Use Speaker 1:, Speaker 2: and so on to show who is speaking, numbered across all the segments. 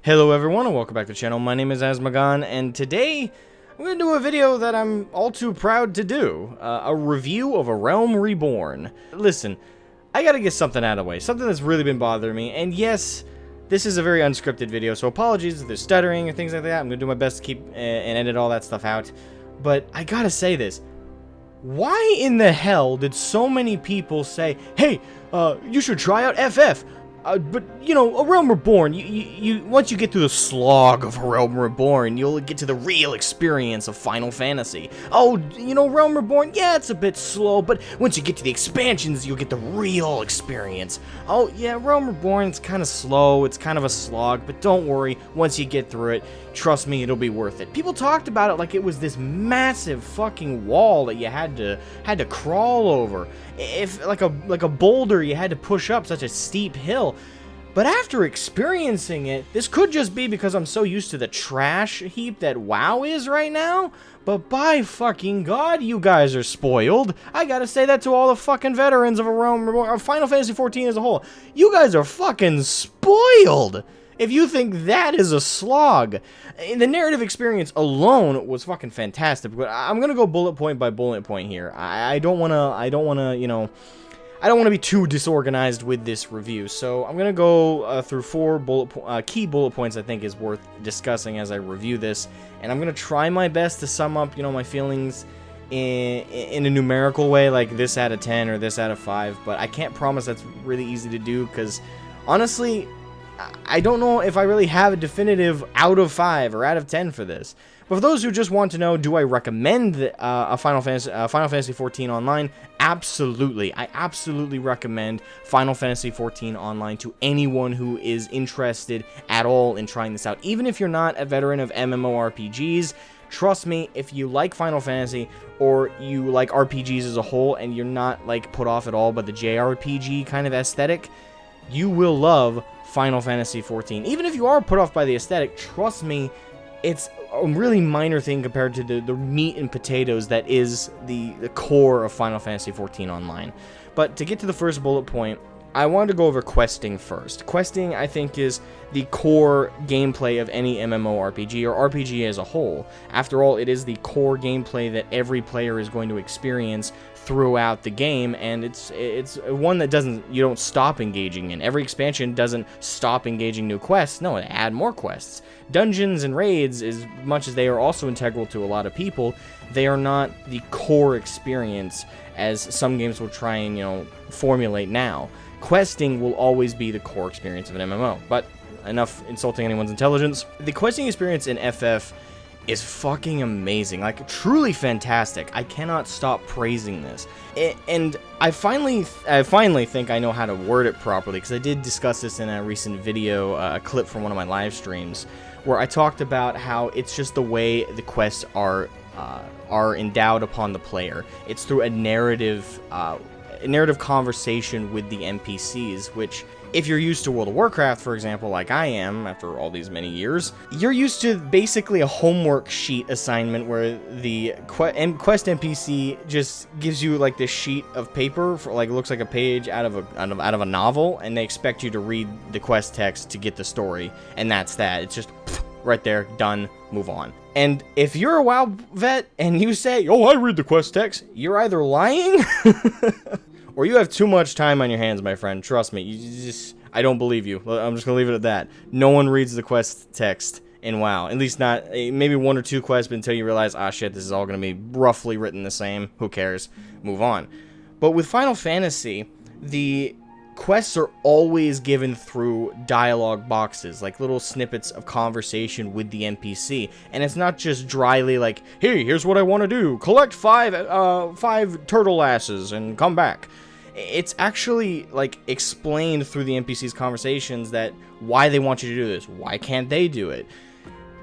Speaker 1: Hello everyone and welcome back to the channel. My name is Asmogan and today I'm going to do a video that I'm all too proud to do. A review of A Realm Reborn. Listen, I gotta get something out of the way. Something that's really been bothering me. And yes, this is a very unscripted video, so apologies if there's stuttering or things like that. I'm going to do my best to keep and edit all that stuff out. But I gotta say this. Why in the hell did so many people say, hey, you should try out FF? But, you know, A Realm Reborn, once you get through the slog of A Realm Reborn, you'll get to the real experience of Final Fantasy. Oh, you know, Realm Reborn, yeah, it's a bit slow, but once you get to the expansions, you'll get the real experience. Oh, yeah, Realm Reborn, it's kind of slow, it's kind of a slog, but don't worry, once you get through it, trust me, it'll be worth it. People talked about it like it was this massive fucking wall that you had to crawl over. If like a boulder you had to push up such a steep hill. But after experiencing it, this could just be because I'm so used to the trash heap that WoW is right now. But by fucking God, you guys are spoiled. I gotta say that to all the fucking veterans of A Realm Reborn, or Final Fantasy XIV as a whole. You guys are fucking spoiled if you think that is a slog. The narrative experience alone was fucking fantastic, but I'm gonna go bullet point by bullet point here. I don't wanna, you know, I don't want to be too disorganized with this review, so I'm gonna go through four key bullet points I think is worth discussing as I review this, and I'm gonna try my best to sum up, you know, my feelings in a numerical way, like this out of 10 or this out of 5, but I can't promise that's really easy to do, because honestly, I don't know if I really have a definitive out of 5 or out of 10 for this. But for those who just want to know, do I recommend a Final Fantasy XIV Online? Absolutely. I absolutely recommend Final Fantasy XIV Online to anyone who is interested at all in trying this out. Even if you're not a veteran of MMORPGs, trust me, if you like Final Fantasy or you like RPGs as a whole and you're not like put off at all by the JRPG kind of aesthetic, you will love Final Fantasy XIV. Even if you are put off by the aesthetic, trust me, it's a really minor thing compared to the meat and potatoes that is the core of Final Fantasy XIV Online. But to get to the first bullet point, I wanted to go over questing first. Questing, I think, is the core gameplay of any MMORPG or RPG as a whole. After all, it is the core gameplay that every player is going to experience throughout the game, and it's one that you don't stop engaging in. Every expansion doesn't stop engaging new quests. No, they add more quests. Dungeons and raids, as much as they are also integral to a lot of people, they are not the core experience as some games will try and, you know, formulate now. Questing will always be the core experience of an MMO, but enough insulting anyone's intelligence. The questing experience in FF is fucking amazing, like truly fantastic. I cannot stop praising this. And I finally think I know how to word it properly, because I did discuss this in a recent video, a clip from one of my live streams, where I talked about how it's just the way the quests are endowed upon the player. It's through a narrative conversation with the NPCs, which, if you're used to World of Warcraft, for example, like I am, after all these many years, you're used to basically a homework sheet assignment where the quest NPC just gives you like this sheet of paper, for, like, looks like a page out of a novel, and they expect you to read the quest text to get the story, and that's that. It's just right there, done, move on. And if you're a WoW vet and you say, oh, I read the quest text, you're either lying or you have too much time on your hands, my friend. Trust me, I don't believe you. I'm just gonna leave it at that. No one reads the quest text in WoW. At least not, maybe one or two quests, but until you realize, ah shit, this is all gonna be roughly written the same. Who cares? Move on. But with Final Fantasy, the quests are always given through dialogue boxes, like little snippets of conversation with the NPC, and it's not just dryly like, hey, here's what I want to do, collect five turtle asses and come back. It's actually like explained through the NPC's conversations that why they want you to do this, why can't they do it,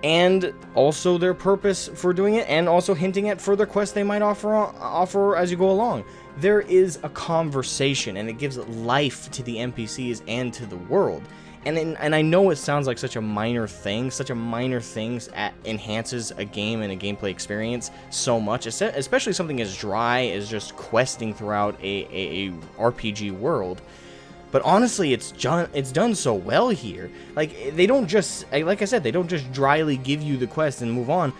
Speaker 1: and also their purpose for doing it, and also hinting at further quests they might offer as you go along. There is a conversation, and it gives life to the NPCs and to the world. And I know it sounds like such a minor thing, enhances a game and a gameplay experience so much, especially something as dry as just questing throughout a RPG world. But honestly, it's done so well here. Like, they don't just, like I said, they don't just dryly give you the quest and move on.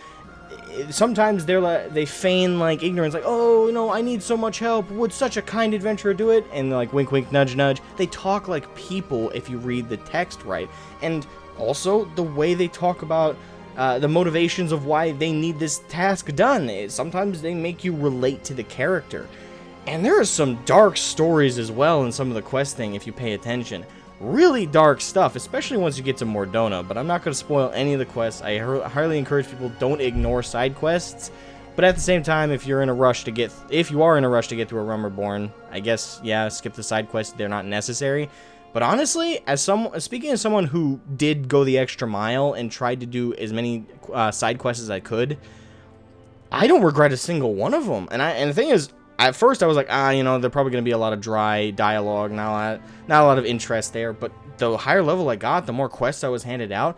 Speaker 1: Sometimes they feign like ignorance, like, oh no, I need so much help, would such a kind adventurer do it? And like, wink wink, nudge nudge. They talk like people if you read the text right. And also the way they talk about the motivations of why they need this task done. Sometimes they make you relate to the character. And there are some dark stories as well in some of the questing if you pay attention. Really dark stuff, especially once you get to Mordona, but I'm not going to spoil any of the quests. I highly encourage people, don't ignore side quests, but at the same time, if you are in a rush to get through a Realm Reborn, I guess, yeah, skip the side quests, they're not necessary. But honestly, speaking as someone who did go the extra mile and tried to do as many side quests as I could, I don't regret a single one of them. And the thing is, at first I was like, you know, there's probably going to be a lot of dry dialogue, not a lot of interest there. But the higher level I got, the more quests I was handed out,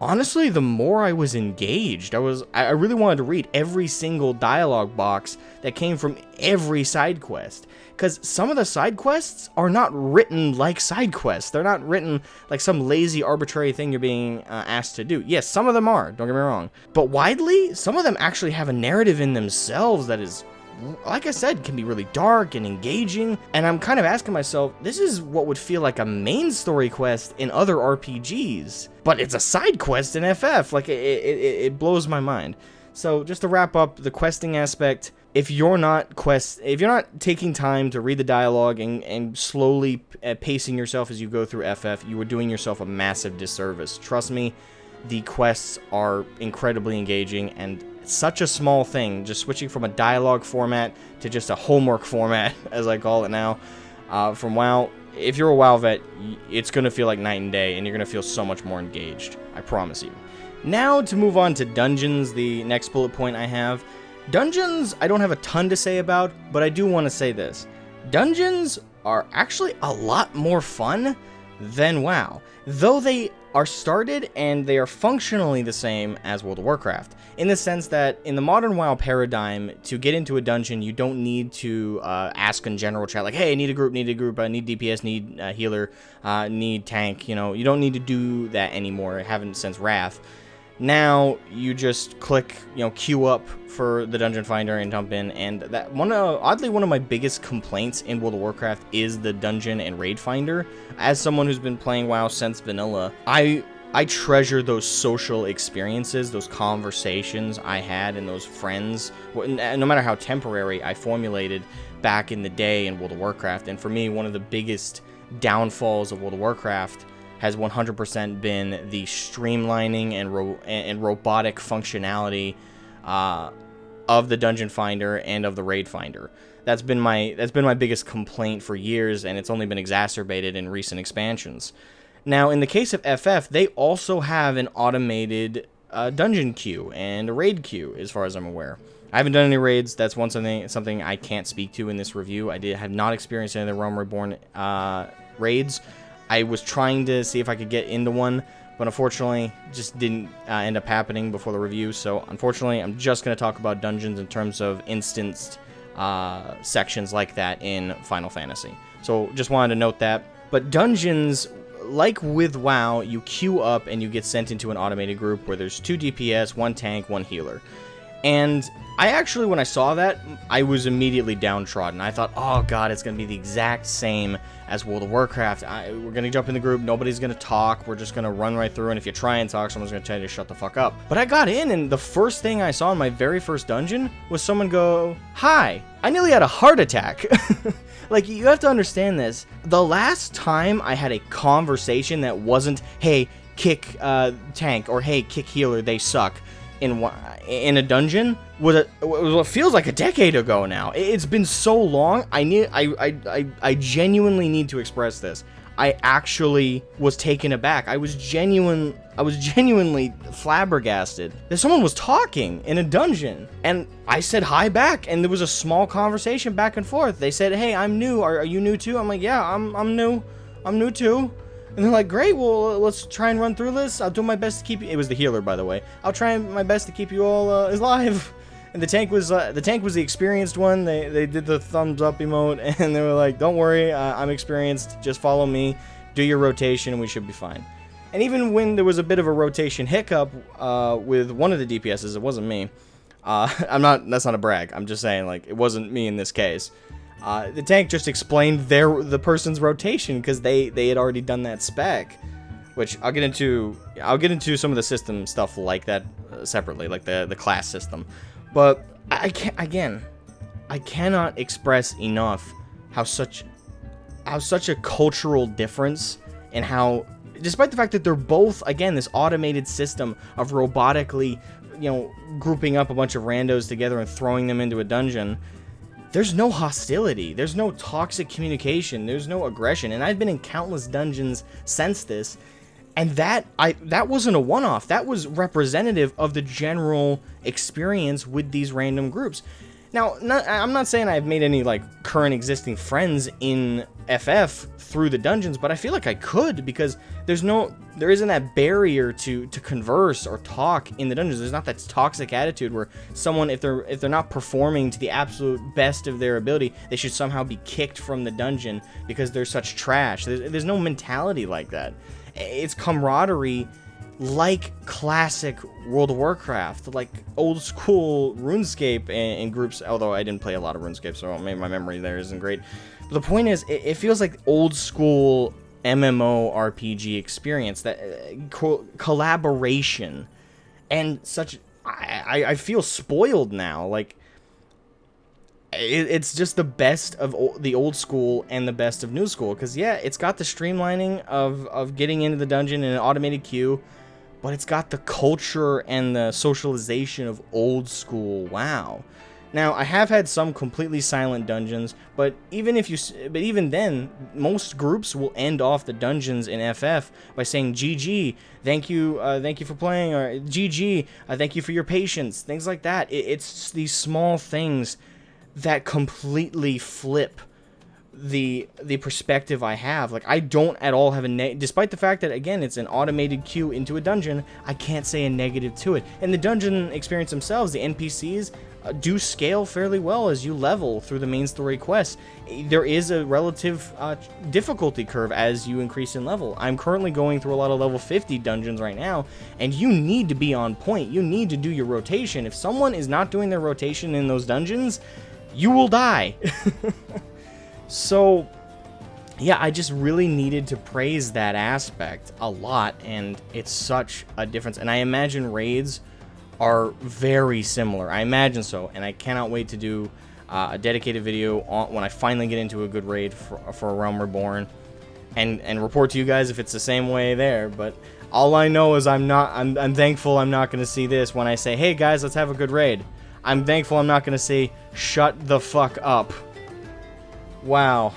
Speaker 1: honestly, the more I was engaged. I really wanted to read every single dialogue box that came from every side quest. Because some of the side quests are not written like side quests. They're not written like some lazy, arbitrary thing you're being asked to do. Yes, some of them are, don't get me wrong. But widely, some of them actually have a narrative in themselves that is, like I said, can be really dark and engaging. And I'm kind of asking myself, this is what would feel like a main story quest in other RPGs. But it's a side quest in FF. Like, it blows my mind. So just to wrap up the questing aspect, if you're not taking time to read the dialogue and slowly pacing yourself as you go through FF, you are doing yourself a massive disservice. Trust me, the quests are incredibly engaging, and such a small thing, just switching from a dialogue format to just a homework format, as I call it now, from WoW. If you're a WoW vet, it's going to feel like night and day, and you're going to feel so much more engaged. I promise you. Now to move on to dungeons, the next bullet point I have. Dungeons, I don't have a ton to say about, but I do want to say this. Dungeons are actually a lot more fun than WoW, though they are started and they are functionally the same as World of Warcraft, in the sense that in the modern WoW paradigm, to get into a dungeon, you don't need to ask in general chat, like, hey, I need a group, need DPS, need healer, need tank, you know, you don't need to do that anymore. I haven't since Wrath. Now you just click, you know, queue up for the dungeon finder and jump in, and that oddly one of my biggest complaints in World of Warcraft is the dungeon and raid finder. As someone who's been playing WoW since vanilla, I treasure those social experiences, those conversations I had and those friends, no matter how temporary, I formulated back in the day in World of Warcraft. And for me, one of the biggest downfalls of World of Warcraft has 100% been the streamlining and robotic functionality of the dungeon finder and of the raid finder. That's been my biggest complaint for years, and it's only been exacerbated in recent expansions. Now, in the case of FF, they also have an automated dungeon queue and a raid queue, as far as I'm aware. I haven't done any raids. That's something I can't speak to in this review. I have not experienced any of the Realm Reborn raids. I was trying to see if I could get into one, but unfortunately, just didn't end up happening before the review. So, unfortunately, I'm just going to talk about dungeons in terms of instanced sections like that in Final Fantasy. So, just wanted to note that. But dungeons, like with WoW, you queue up and you get sent into an automated group where there's 2 DPS, 1 tank, 1 healer. And I actually, when I saw that, I was immediately downtrodden. I thought, oh god, it's going to be the exact same as World of Warcraft. We're going to jump in the group, nobody's going to talk, we're just going to run right through, and if you try and talk, someone's going to tell you to shut the fuck up. But I got in, and the first thing I saw in my very first dungeon was someone go, hi. I nearly had a heart attack. Like, you have to understand this. The last time I had a conversation that wasn't, hey, kick tank, or hey, kick healer, they suck, in a dungeon was what feels like a decade ago now. It's been so long. I genuinely need to express this. I actually was taken aback. I was genuinely flabbergasted that someone was talking in a dungeon, and I said hi back, and there was a small conversation back and forth. They said, "Hey, I'm new. Are you new too?" I'm like, "Yeah, I'm new. I'm new too." And they're like, great, well, let's try and run through this. I'll do my best to keep you... It was the healer, by the way. I'll try my best to keep you all alive. And the tank was the experienced one. They did the thumbs up emote, and they were like, "Don't worry, I'm experienced. Just follow me, do your rotation, and we should be fine." And even when there was a bit of a rotation hiccup with one of the DPSs, it wasn't me. That's not a brag. I'm just saying, like, it wasn't me in this case. The tank just explained the person's rotation because they had already done that spec, which I'll get into some of the system stuff like that separately, like the class system. But I cannot express enough how such a cultural difference, and how, despite the fact that they're both, again, this automated system of robotically, grouping up a bunch of randos together and throwing them into a dungeon, there's no hostility, there's no toxic communication, there's no aggression. And I've been in countless dungeons since this, and that wasn't a one-off. That was representative of the general experience with these random groups. Now, I'm not saying I've made any, like, current existing friends in FF through the dungeons, but I feel like I could, because there isn't that barrier to converse or talk in the dungeons. There's not that toxic attitude where someone, if they're not performing to the absolute best of their ability, they should somehow be kicked from the dungeon because they're such trash. There's no mentality like that. It's camaraderie, like classic World of Warcraft, like old school RuneScape and groups, although I didn't play a lot of RuneScape, so maybe my memory there isn't great. But the point is, it feels like old school MMORPG experience, that collaboration, and such. I feel spoiled now. Like, it's just the best of the old school and the best of new school. Because, yeah, it's got the streamlining of getting into the dungeon in an automated queue, but it's got the culture and the socialization of old school WoW. Now, I have had some completely silent dungeons, but even then, most groups will end off the dungeons in FF by saying GG, thank you for playing, or GG, thank you for your patience, things like that. It's these small things that completely flip the perspective I have. Like, I don't at all have despite the fact that, again, it's an automated queue into a dungeon, I can't say a negative to it. And the dungeon experience themselves, the NPCs, do scale fairly well as you level through the main story quests. There is a relative difficulty curve as you increase in level. I'm currently going through a lot of level 50 dungeons right now, and you need to be on point. You need to do your rotation. If someone is not doing their rotation in those dungeons, you will die. So, yeah, I just really needed to praise that aspect a lot, and it's such a difference. And I imagine raids are very similar. I imagine so, and I cannot wait to do a dedicated video when I finally get into a good raid for a Realm Reborn, and report to you guys if it's the same way there. But all I know is I'm thankful I'm not going to see this when I say, hey guys, let's have a good raid. I'm thankful I'm not going to say, shut the fuck up. Wow.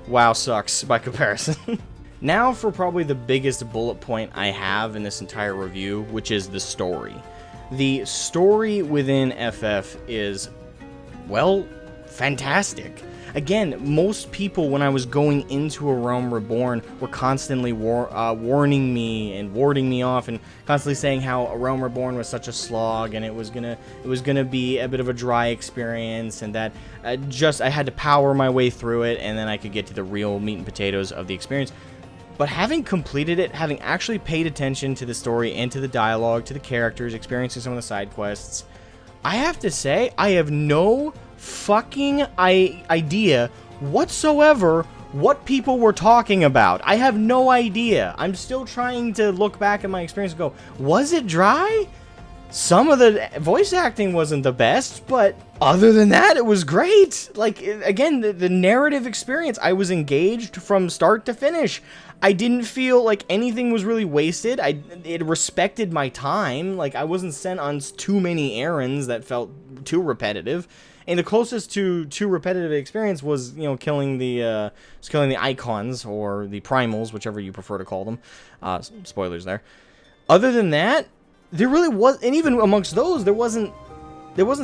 Speaker 1: WoW sucks by comparison. Now for probably the biggest bullet point I have in this entire review, which is the story. The story within FF is, well, fantastic. Again, most people, when I was going into a Realm Reborn, were constantly warning me and warding me off, and constantly saying how a Realm Reborn was such a slog, and it was gonna be a bit of a dry experience, and that I had to power my way through it, and then I could get to the real meat and potatoes of the experience. But having completed it, having actually paid attention to the story and to the dialogue, to the characters, experiencing some of the side quests, I have to say, I have no fucking idea whatsoever what people were talking about. I have no idea. I'm still trying to look back at my experience and go, was it dry? Some of the voice acting wasn't the best, but other than that, it was great. Like, again, the narrative experience, I was engaged from start to finish. I didn't feel like anything was really wasted. It respected my time. Like, I wasn't sent on too many errands that felt too repetitive. And the closest to too repetitive experience was, killing the icons, or the primals, whichever you prefer to call them. Spoilers there. Other than that, there really was, and even amongst those, there wasn't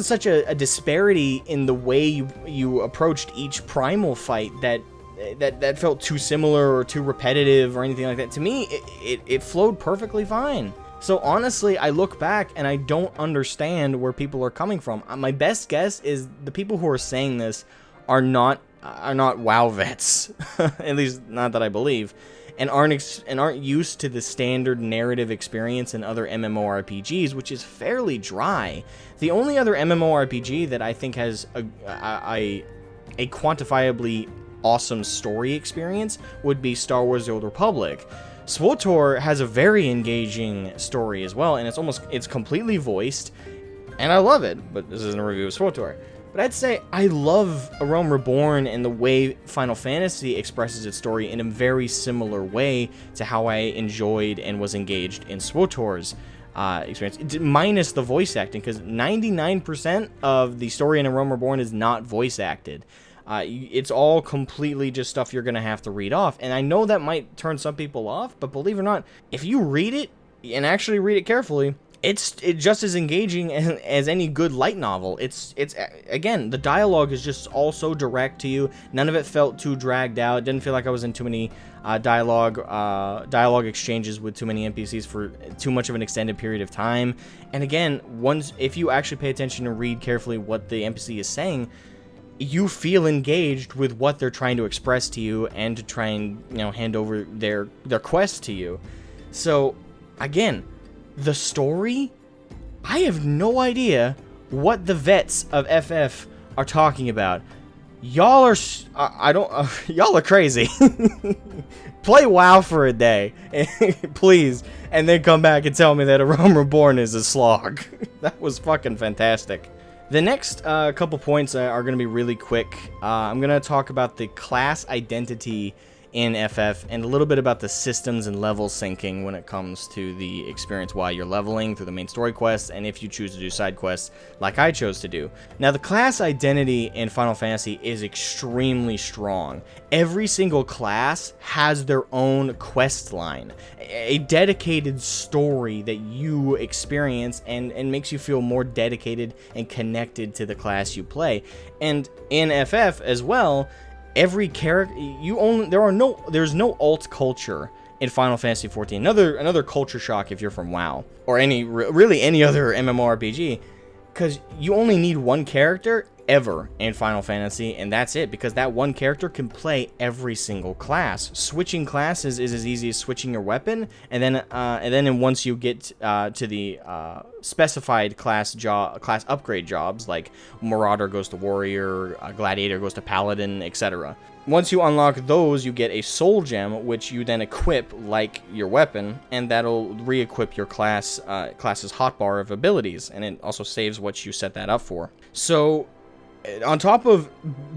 Speaker 1: such a disparity in the way you approached each primal fight that felt too similar or too repetitive or anything like that. To me, it flowed perfectly fine. So honestly, I look back and I don't understand where people are coming from. My best guess is the people who are saying this are not WoW vets, at least not that I believe, and aren't used to the standard narrative experience in other MMORPGs, which is fairly dry. The only other MMORPG that I think has a quantifiably awesome story experience would be Star Wars: The Old Republic. SWTOR has a very engaging story as well, and it's completely voiced, and I love it, but this isn't a review of SWTOR. But I'd say I love A Realm Reborn and the way Final Fantasy expresses its story in a very similar way to how I enjoyed and was engaged in SWTOR's experience, minus the voice acting, because 99% of the story in A Realm Reborn is not voice acted. It's all completely just stuff you're going to have to read off, and I know that might turn some people off, but believe it or not, if you read it, and actually read it carefully, it's just as engaging as any good light novel. It's again, the dialogue is just all so direct to you. None of it felt too dragged out. It didn't feel like I was in too many dialogue exchanges with too many NPCs for too much of an extended period of time. And again, if you actually pay attention and read carefully what the NPC is saying, you feel engaged with what they're trying to express to you and to try and, hand over their quest to you. So again, the story, I have no idea what the vets of FF are talking about. Y'all are y'all are crazy. Play WoW for a day, please, and then come back and tell me that A Realm Reborn is a slog. That was fucking fantastic. The next couple points are going to be really quick. I'm going to talk about the class identity in FF and a little bit about the systems and level syncing when it comes to the experience while you're leveling through the main story quests, and if you choose to do side quests like I chose to do. Now, the class identity in Final Fantasy is extremely strong. Every single class has their own quest line, a dedicated story that you experience and makes you feel more dedicated and connected to the class you play. And in FF as well, every character there's no alt culture in Final Fantasy XIV. Another culture shock if you're from WoW or really any other MMORPG, because you only need one character ever in Final Fantasy, and that's it, because that one character can play every single class. Switching classes is as easy as switching your weapon, and then once you get to the specified class upgrade jobs, like Marauder goes to Warrior, Gladiator goes to Paladin, etc. Once you unlock those, you get a soul gem, which you then equip like your weapon, and that'll re-equip your class's hotbar of abilities, and it also saves what you set that up for. So, on top of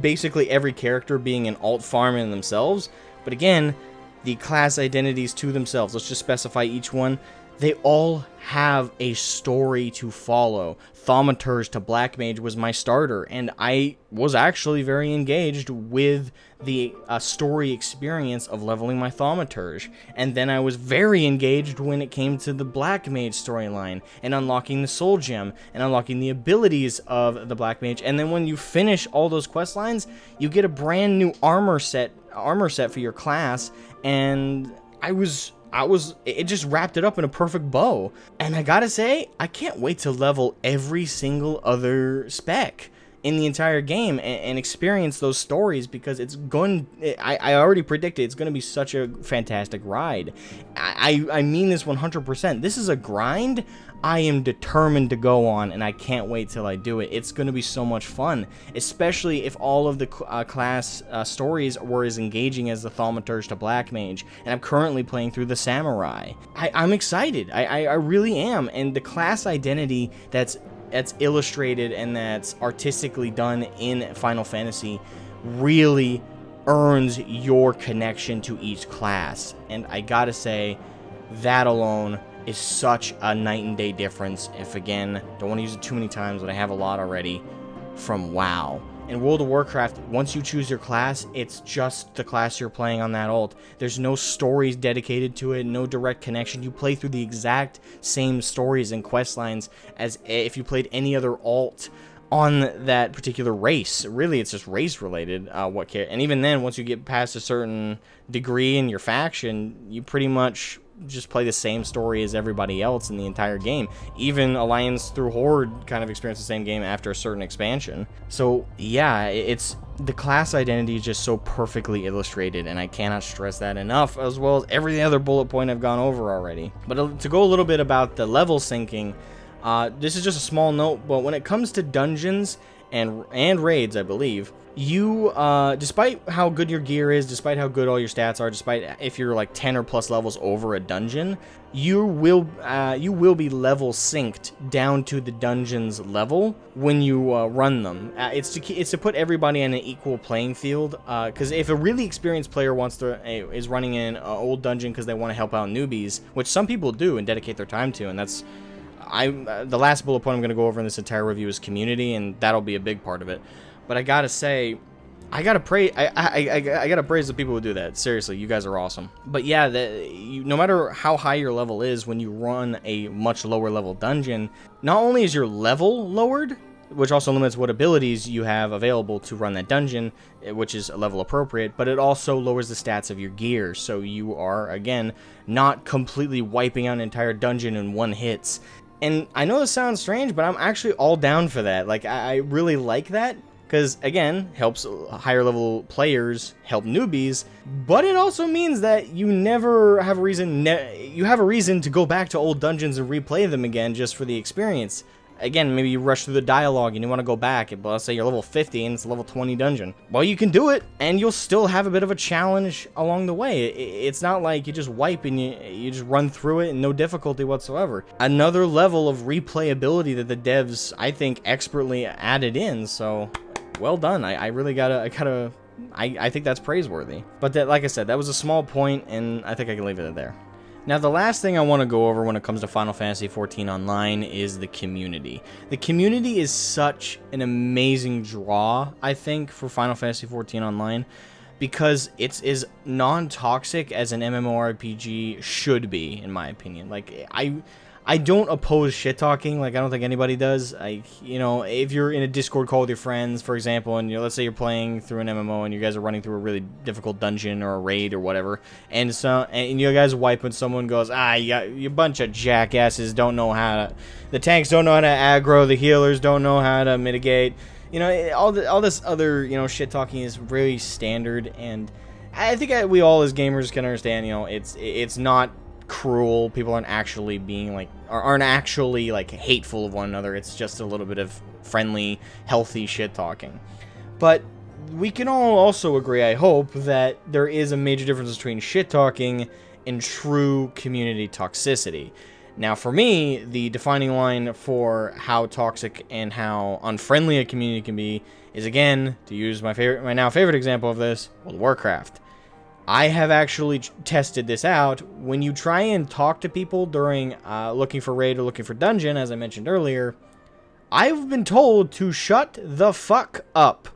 Speaker 1: basically every character being an alt farm in themselves, but again, the class identities to themselves, let's just specify each one, they all have a story to follow. Thaumaturge to Black Mage was my starter, and I was actually very engaged with the story experience of leveling my Thaumaturge. And then I was very engaged when it came to the Black Mage storyline, and unlocking the Soul Gem, and unlocking the abilities of the Black Mage. And then when you finish all those quest lines, you get a brand new armor set for your class, and it just wrapped it up in a perfect bow. And I gotta say, I can't wait to level every single other spec in the entire game and experience those stories, because I already predicted it's going to be such a fantastic ride. I mean this 100%. This is a grind I am determined to go on, and I can't wait till I do it. It's going to be so much fun, especially if all of the class stories were as engaging as the Thaumaturge to Black Mage, and I'm currently playing through the Samurai. I'm excited. I really am, and the class identity that's illustrated and that's artistically done in Final Fantasy really earns your connection to each class. And I gotta say, that alone is such a night and day difference. If, again, don't want to use it too many times, but I have a lot already, from WoW. In World of Warcraft, once you choose your class, it's just the class you're playing on that alt. There's no stories dedicated to it, no direct connection. You play through the exact same stories and quest lines as if you played any other alt on that particular race. Really, it's just race related. And even then, once you get past a certain degree in your faction, you pretty much just play the same story as everybody else in the entire game. Even Alliance through Horde kind of experience the same game after a certain expansion. So yeah, it's the class identity is just so perfectly illustrated, and I cannot stress that enough, as well as every other bullet point I've gone over already. But to go a little bit about the level syncing, this is just a small note, but when it comes to dungeons and raids, I believe, you, despite how good your gear is, despite how good all your stats are, despite if you're like 10 or plus levels over a dungeon, you will be level synced down to the dungeon's level when you run them. It's to put everybody on an equal playing field, because if a really experienced player is running in an old dungeon because they want to help out newbies, which some people do and dedicate their time to, and that's the last bullet point I'm going to go over in this entire review is community, and that'll be a big part of it. But I gotta say, I gotta praise the people who do that. Seriously, you guys are awesome. But yeah, no matter how high your level is, when you run a much lower level dungeon, not only is your level lowered, which also limits what abilities you have available to run that dungeon, which is level appropriate, but it also lowers the stats of your gear, so you are, again, not completely wiping out an entire dungeon in one hit. And I know this sounds strange, but I'm actually all down for that. Like, I really like that. Because, again, helps higher level players help newbies, but it also means that you never have a reason, you have a reason to go back to old dungeons and replay them again just for the experience. Again, maybe you rush through the dialogue and you want to go back, but let's say you're level 50 and it's a level 20 dungeon. Well, you can do it, and you'll still have a bit of a challenge along the way. It's not like you just wipe and you just run through it and no difficulty whatsoever. Another level of replayability that the devs, I think, expertly added in, so well done. I really I think that's praiseworthy. But that, like I said, that was a small point, and I think I can leave it there. Now, the last thing I want to go over when it comes to Final Fantasy XIV Online is the community. The community is such an amazing draw, I think, for Final Fantasy XIV Online, because it's as non-toxic as an MMORPG should be, in my opinion. Like, I don't oppose shit-talking, like I don't think anybody does. You know, if you're in a Discord call with your friends, for example, and let's say you're playing through an MMO and you guys are running through a really difficult dungeon or a raid or whatever, and you guys wipe when someone goes, you bunch of jackasses don't know how to, the tanks don't know how to aggro, the healers don't know how to mitigate. You know, all this other, you know, shit-talking is really standard, and I think we all as gamers can understand, you know, it's not cruel. People aren't actually being aren't actually hateful of one another. It's just a little bit of friendly, healthy shit talking. But we can all also agree, I hope, that there is a major difference between shit talking and true community toxicity. Now, for me, the defining line for how toxic and how unfriendly a community can be is, again, to use my now favorite example of this, World of Warcraft. I have actually tested this out. When you try and talk to people during looking for raid or looking for dungeon, as I mentioned earlier, I've been told to shut the fuck up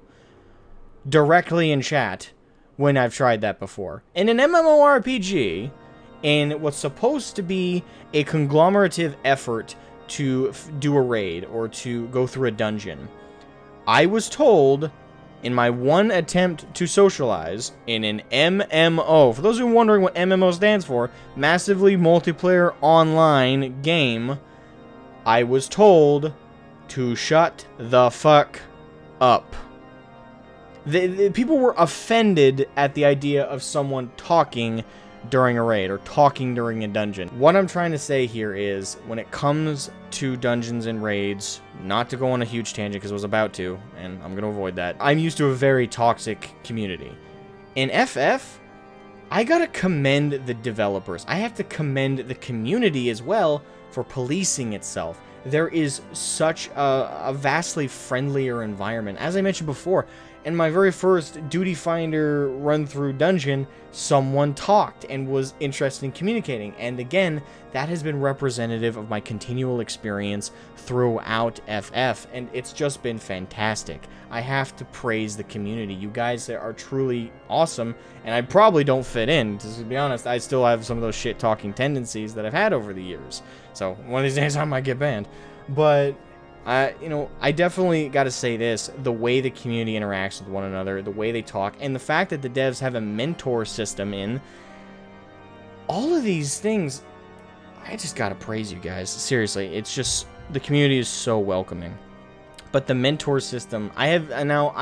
Speaker 1: directly in chat when I've tried that before. In an MMORPG, in what's supposed to be a conglomerative effort to do a raid or to go through a dungeon, I was told, in my one attempt to socialize in an MMO, for those who are wondering what MMO stands for, massively multiplayer online game, I was told to shut the fuck up. The people were offended at the idea of someone talking during a raid or talking during a dungeon. What I'm trying to say here is, when it comes to dungeons and raids, not to go on a huge tangent because I was about to, and I'm going to avoid that, I'm used to a very toxic community. In FF, I gotta commend the developers. I have to commend the community as well for policing itself. There is such a vastly friendlier environment. As I mentioned before, in my very first Duty Finder run-through dungeon, someone talked and was interested in communicating. And again, that has been representative of my continual experience throughout FF, and it's just been fantastic. I have to praise the community. You guys are truly awesome, and I probably don't fit in. To be honest, I still have some of those shit-talking tendencies that I've had over the years. So one of these days I might get banned. But I definitely got to say this, the way the community interacts with one another, the way they talk, and the fact that the devs have a mentor system in, all of these things, I just gotta praise you guys. Seriously, it's just, the community is so welcoming. But the mentor system, I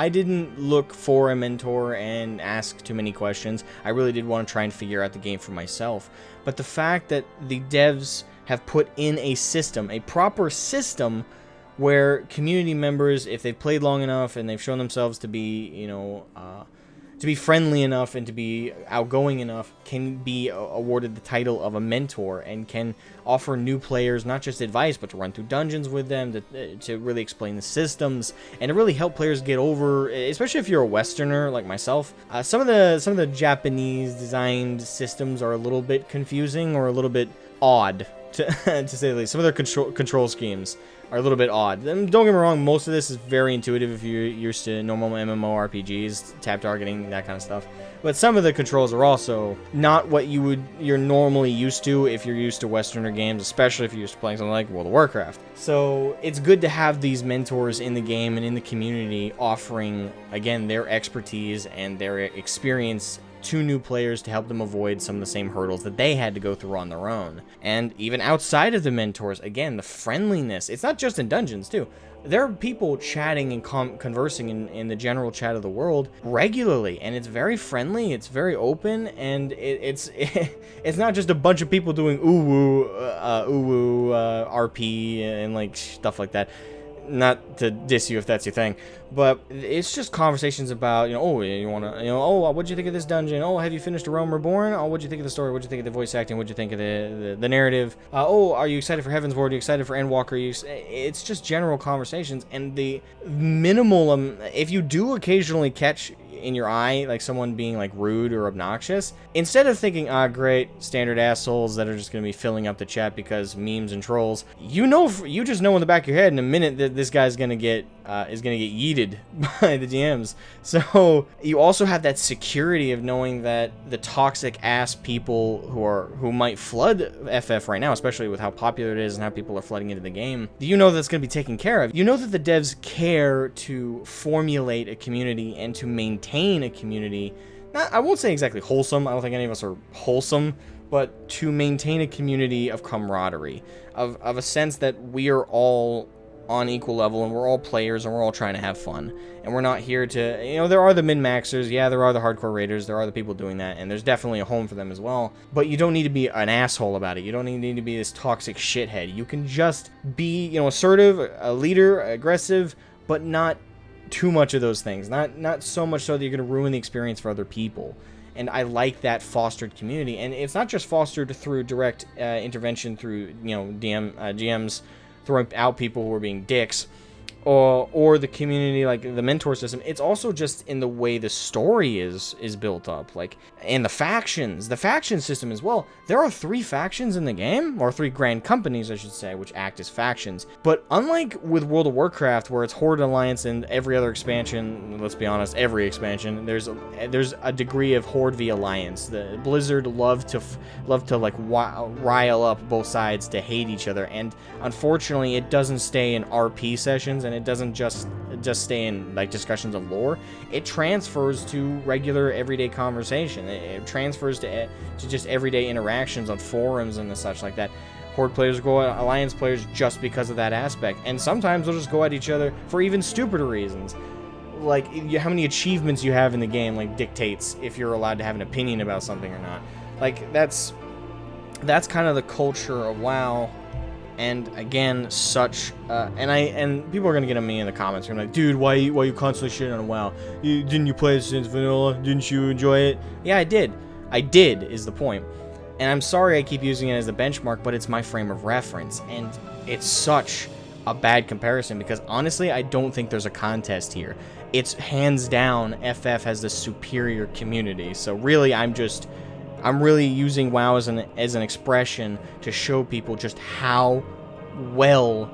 Speaker 1: didn't look for a mentor and ask too many questions. I really did want to try and figure out the game for myself. But the fact that the devs have put in a system, a proper system, where community members, if they've played long enough and they've shown themselves to be, you know, to be friendly enough and to be outgoing enough, can be awarded the title of a mentor and can offer new players not just advice, but to run through dungeons with them, to really explain the systems, and to really help players get over, especially if you're a Westerner like myself. Some of the Japanese designed systems are a little bit confusing or a little bit odd, to say the least. Some of their control schemes are a little bit odd. And don't get me wrong, most of this is very intuitive if you're used to normal MMORPGs, tap targeting, that kind of stuff. But some of the controls are also not what you're normally used to if you're used to Westerner games, especially if you're used to playing something like World of Warcraft. So it's good to have these mentors in the game and in the community offering, again, their expertise and their experience to new players to help them avoid some of the same hurdles that they had to go through on their own. And even outside of the mentors, again, the friendliness. It's not just in dungeons, too. There are people chatting and conversing in the general chat of the world regularly, and it's very friendly, it's very open, and it's not just a bunch of people doing ooh-woo RP and like stuff like that. Not to diss you if that's your thing, but it's just conversations about, you know, oh, you want to, you know, oh, what'd you think of this dungeon? Oh, have you finished Realm Reborn? Oh, what'd you think of the story? What'd you think of the voice acting? What'd you think of the narrative? Oh, are you excited for Heaven's Ward? Are you excited for Endwalker? It's just general conversations, and the minimal, if you do occasionally catch in your eye like someone being like rude or obnoxious, instead of thinking, ah, great, standard assholes that are just gonna be filling up the chat because memes and trolls, you just know in the back of your head in a minute that this guy's gonna get yeeted by the DMs. So you also have that security of knowing that the toxic ass people who might flood FF right now, especially with how popular it is and how people are flooding into the game, you know that's gonna be taken care of. You know that the devs care to formulate a community and to maintain a community. I won't say exactly wholesome, I don't think any of us are wholesome, but to maintain a community of camaraderie, of a sense that we are all on equal level and we're all players and we're all trying to have fun, and we're not here to, you know, there are the min-maxers, yeah, there are the hardcore raiders, there are the people doing that, and there's definitely a home for them as well, but you don't need to be an asshole about it. You don't need to be this toxic shithead. You can just be, you know, assertive, a leader, aggressive, but not too much of those things, not so much so that you're going to ruin the experience for other people. And I like that fostered community, and it's not just fostered through direct intervention through, you know, GMs throwing out people who are being dicks, or the community, like the mentor system. It's also just in the way the story is built up, like, and the faction system as well. There are 3 factions in the game, or 3 grand companies, I should say, which act as factions. But unlike with World of Warcraft, where it's Horde Alliance and every other expansion, let's be honest, every expansion, there's a degree of Horde v Alliance. The Blizzard love to like rile up both sides to hate each other, and unfortunately, it doesn't stay in RP sessions, and it doesn't just stay in like discussions of lore. It transfers to regular everyday conversation. It transfers to just everyday interactions on forums and such like that. Horde players go at Alliance players just because of that aspect, and sometimes they'll just go at each other for even stupider reasons. Like how many achievements you have in the game like dictates if you're allowed to have an opinion about something or not. Like that's kind of the culture of WoW. And again, and people are gonna get at me in the comments. They're gonna be like, dude, why you constantly shitting on WoW? Didn't you play it since vanilla? Didn't you enjoy it? Yeah, I did. I did is the point. And I'm sorry I keep using it as a benchmark, but it's my frame of reference, and it's such a bad comparison because honestly, I don't think there's a contest here. It's hands down, FF has the superior community. So really, I'm really using WoW as an expression to show people just how well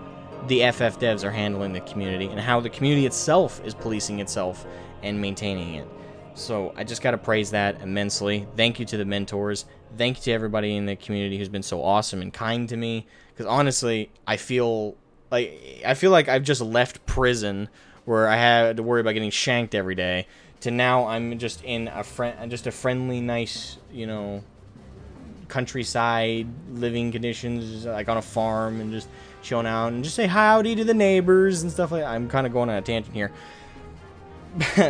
Speaker 1: the FF devs are handling the community and how the community itself is policing itself and maintaining it. So I just got to praise that immensely. Thank you to the mentors. Thank you to everybody in the community who's been so awesome and kind to me. Because honestly, I feel like I've just left prison where I had to worry about getting shanked every day, to now I'm just in a friendly, nice, you know, countryside living conditions, like on a farm and just chilling out and just say howdy to the neighbors and stuff like that. I'm kind of going on a tangent here.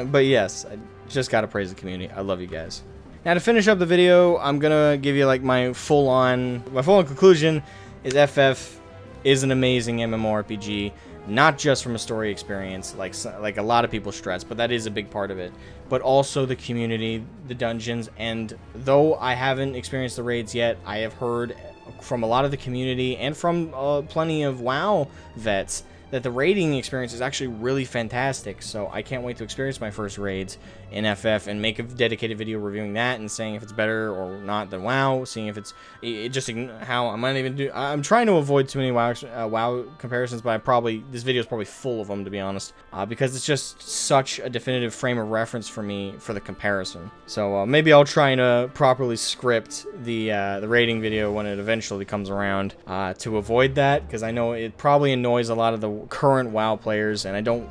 Speaker 1: But yes, I just got to praise the community. I love you guys. Now to finish up the video, I'm going to give you like my full-on conclusion is FF is an amazing MMORPG, not just from a story experience, like a lot of people stress, but that is a big part of it, but also the community, the dungeons, and though I haven't experienced the raids yet, I have heard from a lot of the community and from plenty of WoW vets that the raiding experience is actually really fantastic. So I can't wait to experience my first raids in FF and make a dedicated video reviewing that and saying if it's better or not than WoW, seeing if it's just how I might even do. I'm trying to avoid too many WoW comparisons, but this video is probably full of them, to be honest, because it's just such a definitive frame of reference for me for the comparison. So maybe I'll try to properly script the rating video when it eventually comes around to avoid that, because I know it probably annoys a lot of the current WoW players, and I don't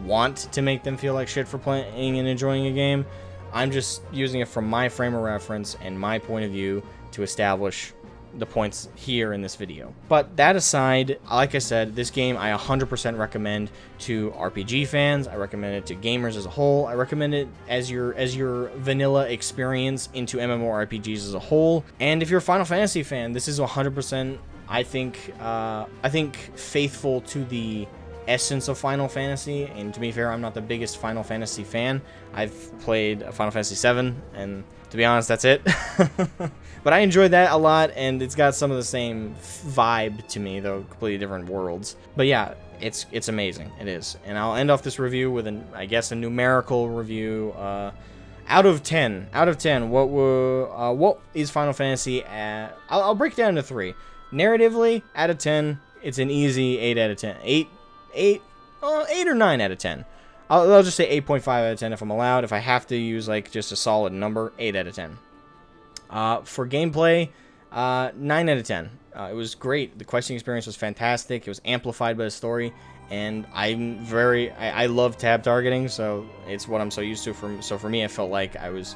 Speaker 1: want to make them feel like shit for playing and enjoying a game. I'm just using it from my frame of reference and my point of view to establish the points here in this video. But that aside, like I said, this game I 100% recommend to RPG fans. I recommend it to gamers as a whole. I recommend it as your vanilla experience into MMORPGs as a whole. And if you're a Final Fantasy fan, this is 100%, I think faithful to the essence of Final Fantasy. And to be fair, I'm not the biggest Final Fantasy fan. I've played Final Fantasy VII, and to be honest, that's it. But I enjoyed that a lot, and it's got some of the same vibe to me, though completely different worlds. But yeah, it's amazing. It is. And I'll end off this review with I guess a numerical review. Out of 10, what is Final Fantasy at? I'll break it down into 3. Narratively, out of 10, it's an easy 8 out of 10. 8 or 9 out of 10. I'll just say 8.5 out of 10 if I'm allowed. If I have to use like just a solid number, 8 out of 10. For gameplay, 9 out of 10. It was great. The questing experience was fantastic. It was amplified by the story, and I love tab targeting, so it's what I'm so used to. So for me, I felt like I was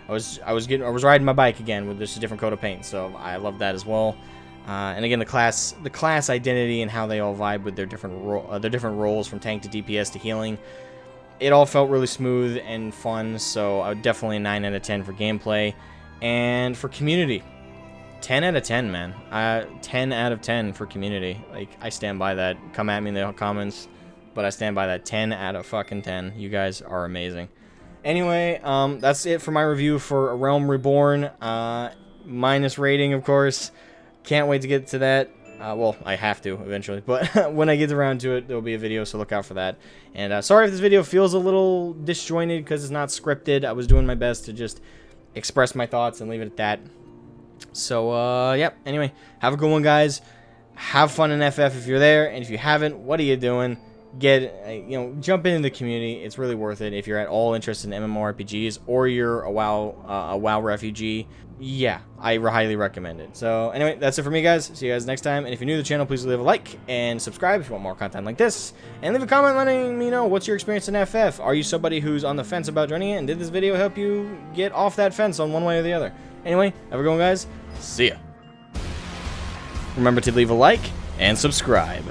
Speaker 1: riding my bike again with just a different coat of paint. So I love that as well. And again, the class identity and how they all vibe with their different roles from tank to DPS to healing. It all felt really smooth and fun, so I would definitely a 9 out of 10 for gameplay. And for community, 10 out of 10, man. 10 out of 10 for community. Like, I stand by that. Come at me in the comments, but I stand by that. 10 out of fucking 10. You guys are amazing. Anyway, that's it for my review for A Realm Reborn. Minus rating, of course. Can't wait to get to that. Well, I have to eventually, but when I get around to it, there'll be a video, so look out for that. And sorry if this video feels a little disjointed because it's not scripted. I was doing my best to just express my thoughts and leave it at that. So, yeah, anyway, have a good one, guys. Have fun in FF if you're there, and if you haven't, what are you doing? Jump into the community. It's really worth it if you're at all interested in MMORPGs or you're a WoW refugee. Yeah, I highly recommend it. So anyway, that's it for me, guys. See you guys next time. And if you're new to the channel, please leave a like and subscribe if you want more content like this. And leave a comment letting me know what's your experience in FF. Are you somebody who's on the fence about joining it? And did this video help you get off that fence on one way or the other? Anyway, have a good one, guys. See ya. Remember to leave a like and subscribe.